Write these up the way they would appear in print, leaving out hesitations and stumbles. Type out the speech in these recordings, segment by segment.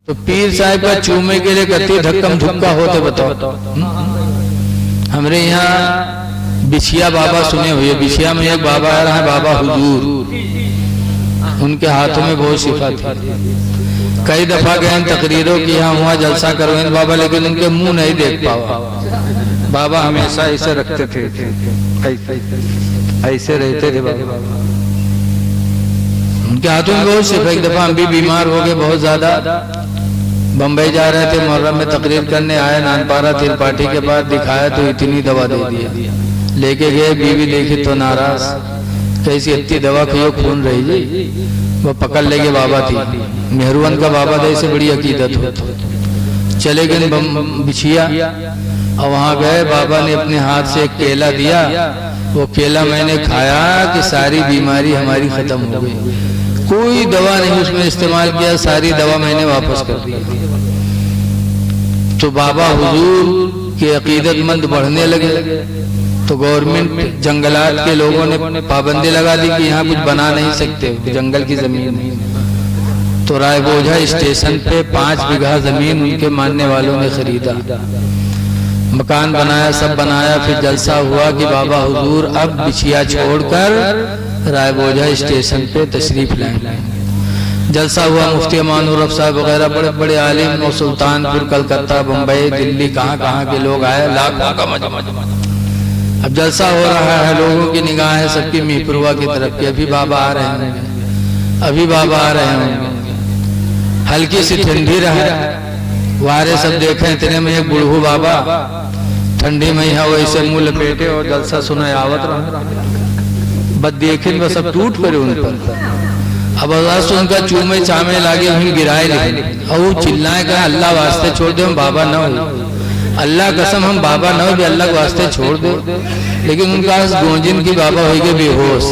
तो पीर साहब का चूमे के लिए कति धक्कम धुक्का होते बताओ। हमरे यहाँ बिछिया बाबा सुने हुए, बिछिया में एक बाबा आ रहा है, बाबा हुजूर, उनके हाथों में बहुत शिफा थी। कई दफा गए तकरीरों की, यहाँ वहाँ जलसा करवाए बाबा, लेकिन उनके मुंह नहीं देख पावा। बाबा हमेशा ऐसे रखते थे, ऐसे रहते थे बाबा, उनके हाथों में बहुत शिफा। एक दफा हम भी बीमार हो गए बहुत ज्यादा, बम्बई जा रहे थे, मुहर्रम में तकरीर करने आए, नानपारा त्रिपाठी के पास दिखाया तो इतनी दवा दे दिया। लेके गए, बीवी देखी तो नाराज, कैसी इतनी दवा खियो, खून रही जी। वो पकड़ लेके बाबा थी, मेहरवन का बाबा था, इससे बड़ी अकीदत हो। चले गए बिछिया और वहां गए, बाबा ने अपने हाथ से एक केला दिया। वो केला मैंने खाया कि सारी बीमारी हमारी खत्म हो गई। कोई दवा नहीं उसमें इस्तेमाल किया, सारी दवा मैंने वापस कर दी। तो बाबा हुजूर के अकीदतमंद बढ़ने लगे, तो गवर्नमेंट जंगलात के लोगों ने पाबंदी लगा दी कि यहाँ कुछ बना नहीं सकते, जंगल की जमीन नहीं। तो रायबोझा स्टेशन पे 5 बीघा जमीन उनके मानने वालों ने खरीदा, मकान बनाया, सब बनाया। फिर जलसा हुआ कि बाबा हुजूर अब बिछिया छोड़कर रायबोझा स्टेशन पे तशरीफ लाएंगे। जलसा हुआ, मुफ्ती अमानुर रफ साहब वगैरह बड़े बड़े आलिम, और सुल्तानपुर, कलकत्ता, बम्बई, दिल्ली, कहाँ के लोग आए, लाखों का मजमा। अब जलसा हो रहा है, लोगों की निगाह है सबकी मीरपुरवा की तरफ की। अभी बाबा आ रहे हैं, अभी बाबा आ रहे होंगे। हल्की सी ठंडी रहा, वारे सब देखे, इतने में एक बुढ़ू बाबा ठंडी में यहाँ वैसे मुंह लपेटे और जलसा सुना आवत रहा। बस देखे बस सब टूट पड़े उन पर। अब आवाज उनका चूमे चामे लागे, हम गिराए नहीं, और वो चिल्लाए का अल्लाह वास्ते छोड़ दे, हम बाबा न हो, अल्लाह कसम हम बाबा न हो भी, अल्लाह के वास्ते छोड़ दो। लेकिन उनका गोंजिन की बाबा हो गए बेहोश।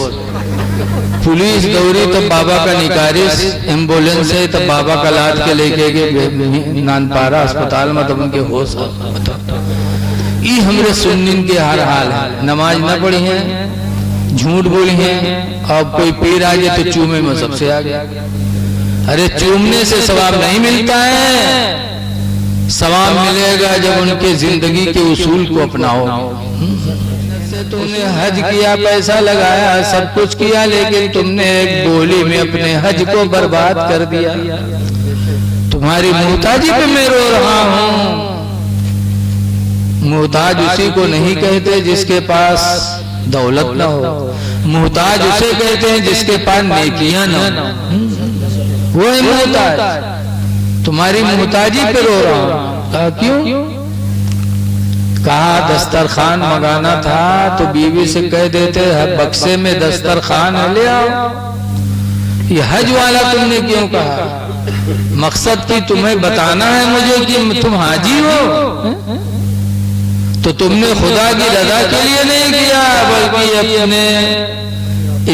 पुलिस दौड़ी तब बाबा का निकारिश, एम्बुलेंस है तब बाबा का लाद के लेके गए नानपारा अस्पताल में, तब उनके होश। ये हमरे सुन्निन के हर हाल है, नमाज न पढ़ी है, झूठ बोली है, अब कोई पीर आ गया तो चूमे में सबसे आगे। अरे चूमने से सवाब नहीं मिलता है, सवाब मिलेगा जब उनके जिंदगी के उसूल को अपनाओ। तुमने हज किया, पैसा लगाया, सब कुछ किया, लेकिन तुमने एक बोली में अपने हज को बर्बाद कर दिया। तुम्हारी मुहताजी पे मैं रो रहा हूँ। मुहताज उसी को नहीं कहते जिसके पास दौलत न हो, मुहताज उसे कहते हैं जिसके पास नेकियां न हो, वो है मुहताज। तुम्हारी मुहताजी पे रो रहा हूँ। कहा क्यों? कहा दस्तरखान मंगाना था, तो बीवी से कह देते बक्से में दस्तरखान ले आओ। ये हज वाला तुमने क्यों कहा? मकसद की तुम्हें बताना है मुझे कि तुम हाजी हो, तो तुमने खुदा की रजा के लिए नहीं किया, बल्कि अपने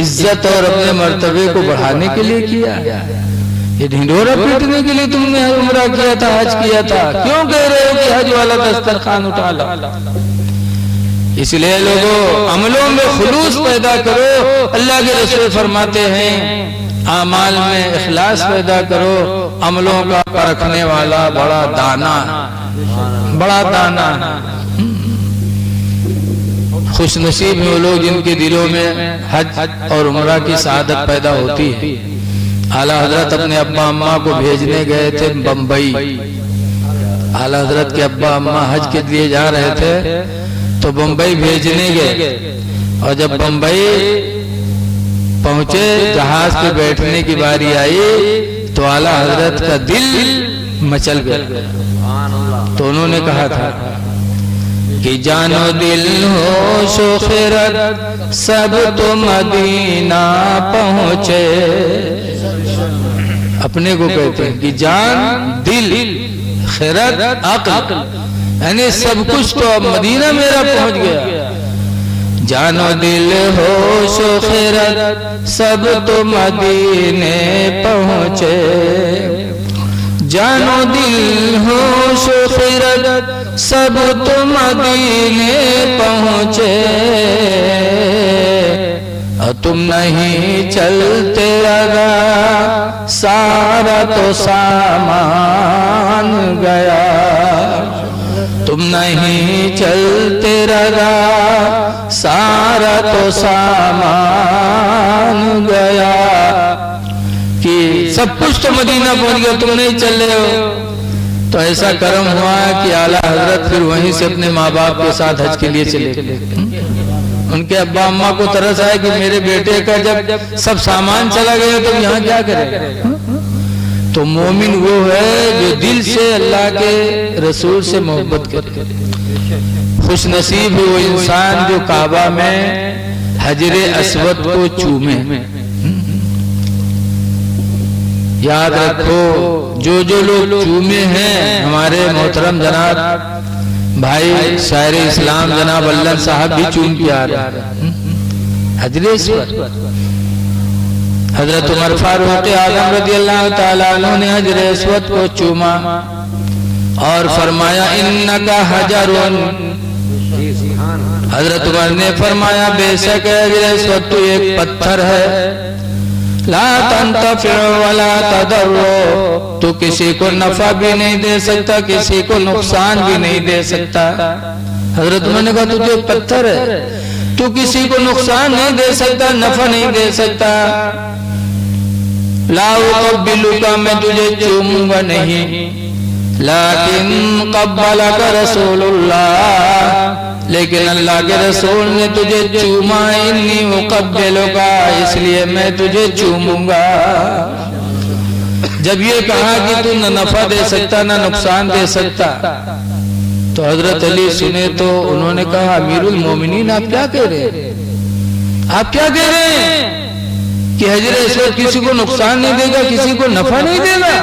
इज्जत और अपने मर्तबे को बढ़ाने के लिए किया। ये ढिंढोरा पीटने के लिए तुमने उम्रा किया था, हज किया था। क्यों कह रहे हो कि हज वाला दस्तरखान उठा लो? इसलिए लोगों, अमलों में खुलूस पैदा करो। अल्लाह के रसूल फरमाते हैं, आमाल में इखलास पैदा करो। अमलों का परखने वाला बड़ा दाना, बड़ा दाना। खुश नसीब हैं वो लोग जिनके दिलों में हज और उम्रा की सआदत पैदा होती है। आला हजरत अपने अब्बा अम्मा को भेजने गए थे बम्बई। आला हजरत के अब्बा अम्मा हज के लिए जा रहे थे, तो बम्बई भेजने गए। और जब बम्बई पहुंचे, जहाज पे बैठने की बारी आई, तो आला हजरत का दिल मचल गया। तो उन्होंने कहा था कि जानो दिल हो शोखरत, सब तो मदीना पहुंचे। अपने को कहते हैं कि जान, दिल, खैरत, अक्ल, यानी सब कुछ तो अब मदीना मेरा पहुंच गया। जानो दिल हो शोखरत, सब तो मदीने पहुंचे। जानो दिल हो शोखरत, सब तो मदीने पहुंचे। तुम नहीं चलते अगर सारा तो सामान नहीं चलते रगा सारा तो सामान गया। कि सब कुछ तो मदीना पहुंच गया, तुम नहीं चल रहे हो। तो ऐसा कर्म हुआ कि आला हजरत फिर वहीं से अपने माँ बाप के साथ हज के लिए चले गए। उनके अब्बा अम्मा को तरस आया कि मेरे बेटे का जब सब सामान चला गया तो यहाँ क्या करेगा। तो मोमिन वो है जो दिल से अल्लाह के रसूल से मोहब्बत करे। खुश नसीब है वो इंसान जो काबा में हजरे अस्वद को चूमे। याद रखो, जो लोग चूमे हैं, हमारे मोहतरम जनाब भाई शायर इस्लाम जनाब अल्लाह साहब भी चूम के आ रहे हैं हजरे अस्वद। हजरत उमर फारूक आजम रज़ी अल्लाह ताला अन्हु ने हजरे अस्वद को चूमा और फरमाया इन्नका हजरुन। हजरत उमर ने फरमाया बेशक हजरे अस्वद तो एक पत्थर है, ला तंतफिउ वला तदर्रो, तो किसी को नफा भी नहीं दे सकता, किसी को नुकसान भी नहीं दे सकता। हजरत उमर ने कहा तू तो एक पत्थर है, तू किसी को नुकसान नहीं दे सकता, नफा नहीं दे सकता। ला उक़ब्बिलुका, मैं तुझे चूमूंगा नहीं, लाकिन क़ब्बलका रसूलुल्लाह, लेकिन अल्लाह के रसूल ने तुझे चूमा। इन्नी उक़ब्बिलुका, इसलिए मैं तुझे चूमूंगा। जब ये कहा कि तू न नफा दे सकता न नुकसान दे सकता, तो हजरत अली सुने तो उन्होंने कहा अमीरुल मोमिनीन आप क्या कह रहे हैं, आप क्या कह रहे हैं कि हजरे अस्वद किसी को नुकसान नहीं देगा, किसी को नफा नहीं देगा।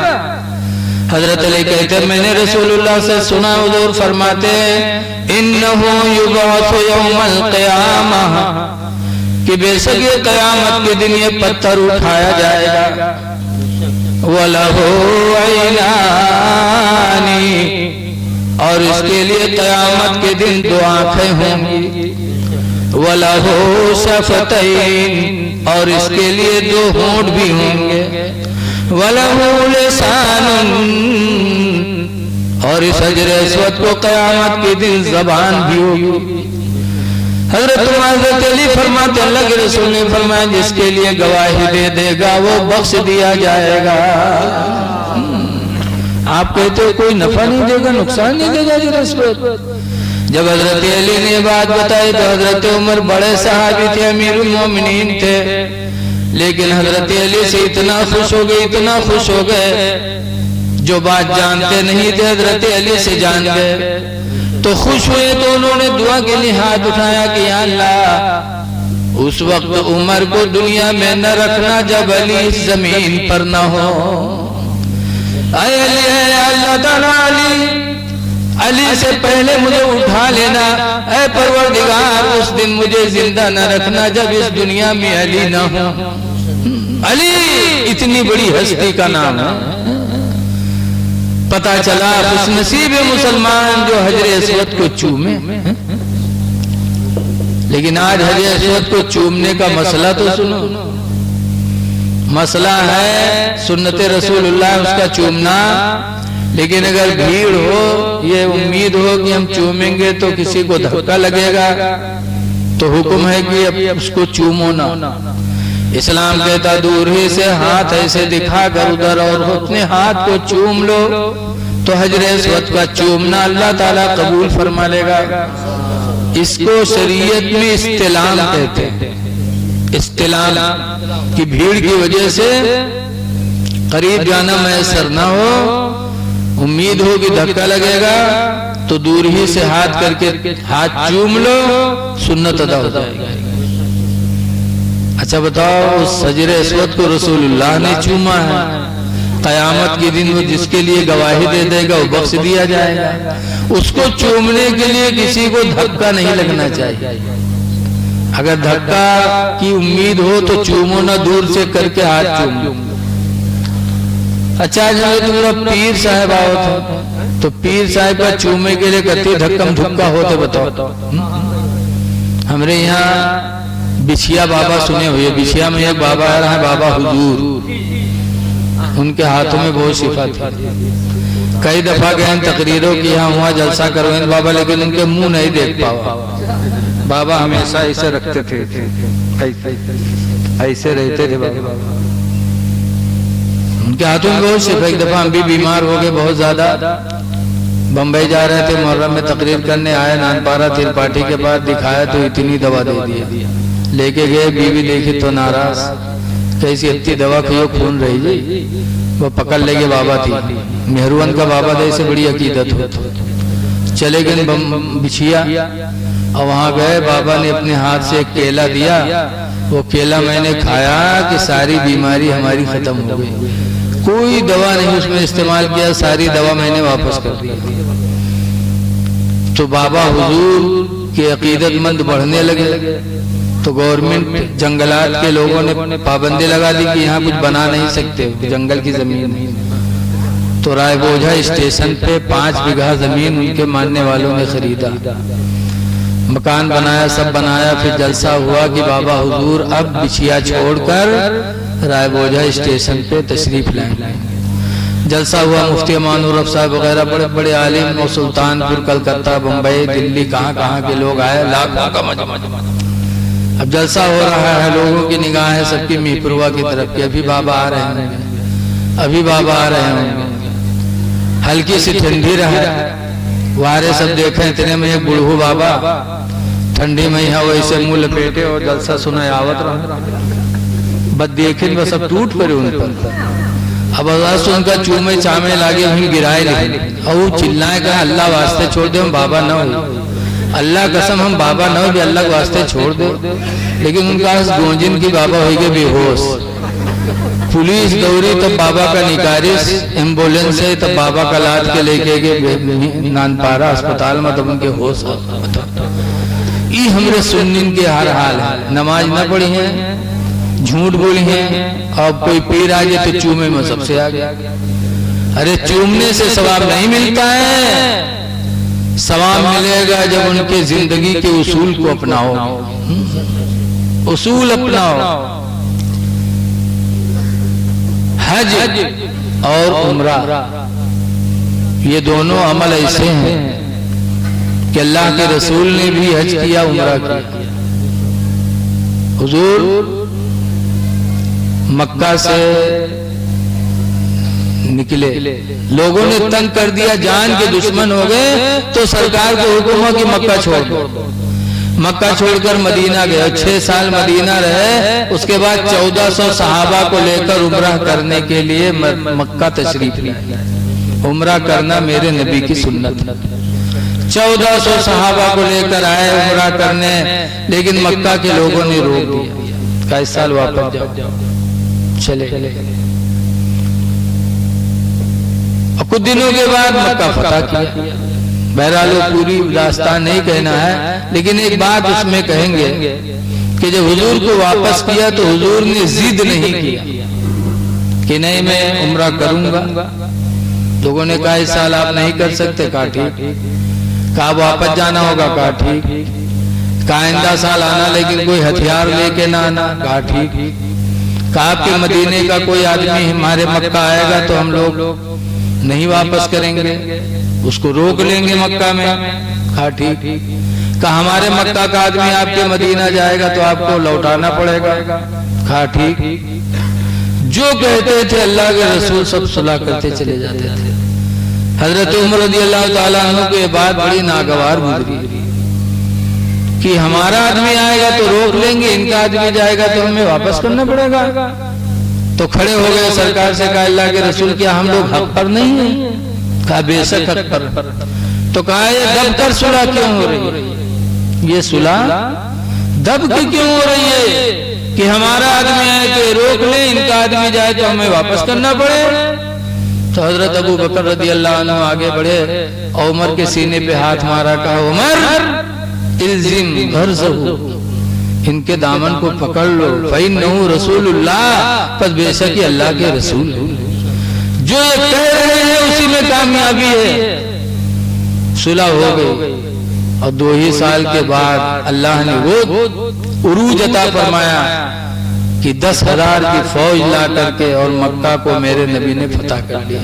हजरत अली कहते मैंने रसूलुल्लाह से सुना, हुजूर फरमाते इन्नहु युबअसु यौमल क़ियामह, कि बेशक ये क़यामत के दिन ये पत्थर उठाया जाएगा। वलहु ऐनानी, और इसके लिए क़यामत के दिन दो आंखें होंगी। वलहु शफ़तैन, और इसके लिए दो होंठ भी होंगे। वलहु लिसानुन, और इस हजरे अस्वद को क़यामत के दिन ज़बान भी होगी। हजरत अली फरमाते अल्लाह के रसूल ने फरमाया जिसके लिए गवाही दे देगा वो बख्श दिया जाएगा। आप कहते हो कोई नफा नहीं देगा, नुकसान नहीं देगा हजरे अस्वद। जब हजरत अली ने बात बताई तो हजरत उमर बड़े सहाबी थे, अमीरुल मोमिनीन थे, लेकिन हजरत अली से इतना खुश हो गए, इतना खुश हो गए, जो बात जानते नहीं थे हजरत अली से जान गए। तो खुश हुए तो उन्होंने दुआ के लिए हाथ उठाया कि या अल्लाह उस वक्त उमर को दुनिया में न रखना जब अली जमीन पर न हो। अल्लाह ताला अली से पहले मुझे उठा लेना, ऐ परवरदिगार उस दिन मुझे जिंदा न रखना जब इस दुनिया में अली न हो। अली इतनी बड़ी हस्ती का नाम है। पता चला खुशनसीब मुसलमान जो हजरे अस्वद को चूमे। लेकिन आज हजरे अस्वद को चूमने का मसला तो सुनो। मसला है सुन्नते रसूलुल्लाह उसका चूमना, लेकिन अगर भीड़ हो, ये उम्मीद हो कि हम चूमेंगे तो किसी को धक्का लगेगा, तो हुक्म है कि अब उसको चूमो ना। इस्लाम कहता दूर ही से हाथ ऐसे दिखा कर उधर और अपने हाथ को चूम लो, तो हजरे अस्वद का चूमना अल्लाह ताला कबूल फरमा लेगा। इसको शरीयत में इस्तिलाम कहते हैं। इस्तिलाम की भीड़ की वजह से करीब जाना मैसर ना हो, उम्मीद हो कि धक्का लगेगा, तो दूर ही से हाथ करके हाथ चूम लो, सुन्नत अदा हो जाएगी। अच्छा बताओ, उस हजरे अस्वद को रसूलुल्लाह ने चूमा है, कयामत के दिन वो जिसके लिए गवाही दे देगा वो बख्श दिया जाएगा। उसको चूमने के लिए किसी को धक्का नहीं लगना चाहिए। अगर धक्का की उम्मीद हो तो चूमो ना, दूर से करके हाथ चूम लो। अच्छा जब तुम्हारा पीर साहब आओ थे, तो पीर साहब का चूमे के लिए कति धक्कम धुक्का होते बताओ। हमारे यहाँ बिछिया बाबा सुने हुए, बिछिया में एक बाबा आ रहा है, बाबा हुजूर, उनके हाथों में बहुत शिफा थी। कई दफा गए तकरीरों की, यहाँ हुआ जलसा करवाए बाबा, लेकिन उनके मुंह नहीं देख पावा। बाबा हमेशा ऐसे रखते थे, ऐसे रहते थे बाबा। उनके हाथों में बहुत सिर्फ। एक दफा हम भी बीमार हो गए बहुत ज्यादा, बम्बई जा रहे थे, मुहर्रम में तकरीर करने आए, नानपारा त्रिपाठी के बाद दिखाया तो इतनी दवा दे दी। लेके गए, बीवी देखी तो नाराज, कैसी इतनी दवा खियो, खून रही जी। वो पकड़ लेके बाबा थी, मेहरुवन का बाबा दे से बड़ी अकीदत हो। चले गए बिछिया और वहां गए, बाबा ने अपने हाथ से एक केला दिया, वो केला मैंने खाया कि सारी बीमारी हमारी खत्म हो गई। कोई दवा नहीं उसमें इस्तेमाल किया, सारी दवा मैंने वापस कर दी। तो बाबा हुजूर के अकीदतमंद बढ़ने लगे तो गवर्नमेंट जंगलात के लोगों ने पाबंदी लगा दी कि यहाँ कुछ बना नहीं सकते, जंगल की जमीन है। तो रायबोझा स्टेशन पे 5 बीघा जमीन उनके मानने वालों ने खरीदा, मकान बनाया, सब बनाया। फिर जलसा हुआ कि बाबा हुजूर अब बिछिया छोड़कर रायबोझा स्टेशन पे तशरीफ लाएंगे। जलसा हुआ, मुफ्ती अमानुर रफ साहब वगैरह बड़े बड़े आलिम और सुल्तानपुर, कलकत्ता, बम्बई, दिल्ली, कहाँ के लोग आए, लाखों का मजमा। अब जलसा हो रहा है, लोगों की निगाह है सबकी मीरपुरवा की तरफ की, अभी बाबा आ रहे होंगे, अभी बाबा आ रहे होंगे। हल्की सी ठंडी रहा, वारे सब देखे, इतने में एक बुढ़ू बाबा ठंडी में यहाँ वैसे मुंह लपेटे और जलसा सुना आवत रहा। बस देखे बस सब टूट पड़े उन पर। अब आवाज से उनका चूमे चामे लागे, वहीं गिराए ले और वो चिल्लाए कहा अल्लाह वास्ते छोड़ दे, हम बाबा न हो, अल्लाह कसम हम बाबा न हो भी, अल्लाह के वास्ते छोड़ दो। लेकिन उनका गोंजिन की बाबा हो गए बेहोश। पुलिस दौड़ी तब बाबा का निकारिस, एम्बुलेंस से तब बाबा का लाद के लेके गए नानपारा अस्पताल में, तब उनके होश। ये हमरे सुन्नीन के हर हाल है, नमाज न पढ़ी है, झूठ बोली है, और कोई पीर आ जाए तो चूमे में सबसे आगे। अरे चूमने से सवाब नहीं मिलता है, सवाब मिलेगा जब उनके जिंदगी के उसूल को अपनाओ, उसूल अपनाओ। हज और उम्रा ये दोनों अमल ऐसे हैं कि अल्लाह के रसूल ने भी हज किया, उम्रा किया। हुजूर मक्का से निकले, लोगों ने तंग कर दिया, जान के दुश्मन हो गए, तो सरकार को हुक्म हुआ कि मक्का छोड़ दो। मक्का छोड़कर मदीना गए, 6 साल मदीना रहे। उसके बाद 1400 सहाबा को लेकर उम्रा करने के लिए मक्का तशरीफ लाए। उम्रा करना मेरे नबी की सुन्नत। 1400 सहाबा को लेकर आए उम्रा करने, लेकिन मक्का के लोगों ने रोक दिया, कई साल वापस जाओ, चले। कुछ दिनों के बाद मक्का फतह किया। बहरहाल पूरी दास्तान नहीं कहना है, लेकिन एक बात उसमें कहेंगे कि जब हुजूर को वापस किया तो हुजूर ने जिद नहीं किया कि नहीं मैं उम्रा करूंगा। लोगों ने कहा इस साल आप नहीं कर सकते, कहा ठीक। कहा वापस जाना होगा, कहा ठीक। कहा आइंदा साल आना, लेकिन कोई हथियार लेके ना आना, कहा ठीक। कहा आपके मदीने का कोई आदमी हमारे मक्का आएगा तो हम लोग नहीं वापस करेंगे, उसको रोक लेंगे मक्का में, कहा ठीक। कहा हमारे मक्का का आदमी आपके मदीना जाएगा तो आपको लौटाना पड़ेगा, कहा ठीक। जो कहते थे अल्लाह के रसूल सब सुलह करते चले जाते थे। हजरत उमर रज़ियल्लाहु ताला अन्हु के बाद बड़ी नागवार गुजरी कि हमारा आदमी आएगा तो रोक लेंगे, इनका आदमी जाएगा तो हमें वापस करना पड़ेगा। तो खड़े हो गए, सरकार से कहा अल्लाह के रसूल क्या हम लोग हक पर नहीं है? कहा बेशक हक पर। तो कहा ये दब कर सुलह क्यों हो रही है? ये सुलह दब के क्यों हो रही है कि हमारा आदमी आए तो रोक ले, इनका आदमी जाए तो हमें वापस करना पड़े। तो हजरत अबू बकर रज़ियल्लाहु अन्हु आगे बढ़े और उमर के सीने पे हाथ मारा, कहा उमर इल्जिम गरज़हु, इनके दामन को पकड़ लो, फ़इन्नहु रसूलुल्लाह, पर बेशक ही अल्लाह के रसूल जो ये कह रहे हैं उसी में कामयाबी है। सुलह हो गई और 2 ही साल के बाद अल्लाह ने वो उरूज अता फरमाया कि 10,000 की फौज ला करके और मक्का को मेरे नबी ने फतह कर लिया।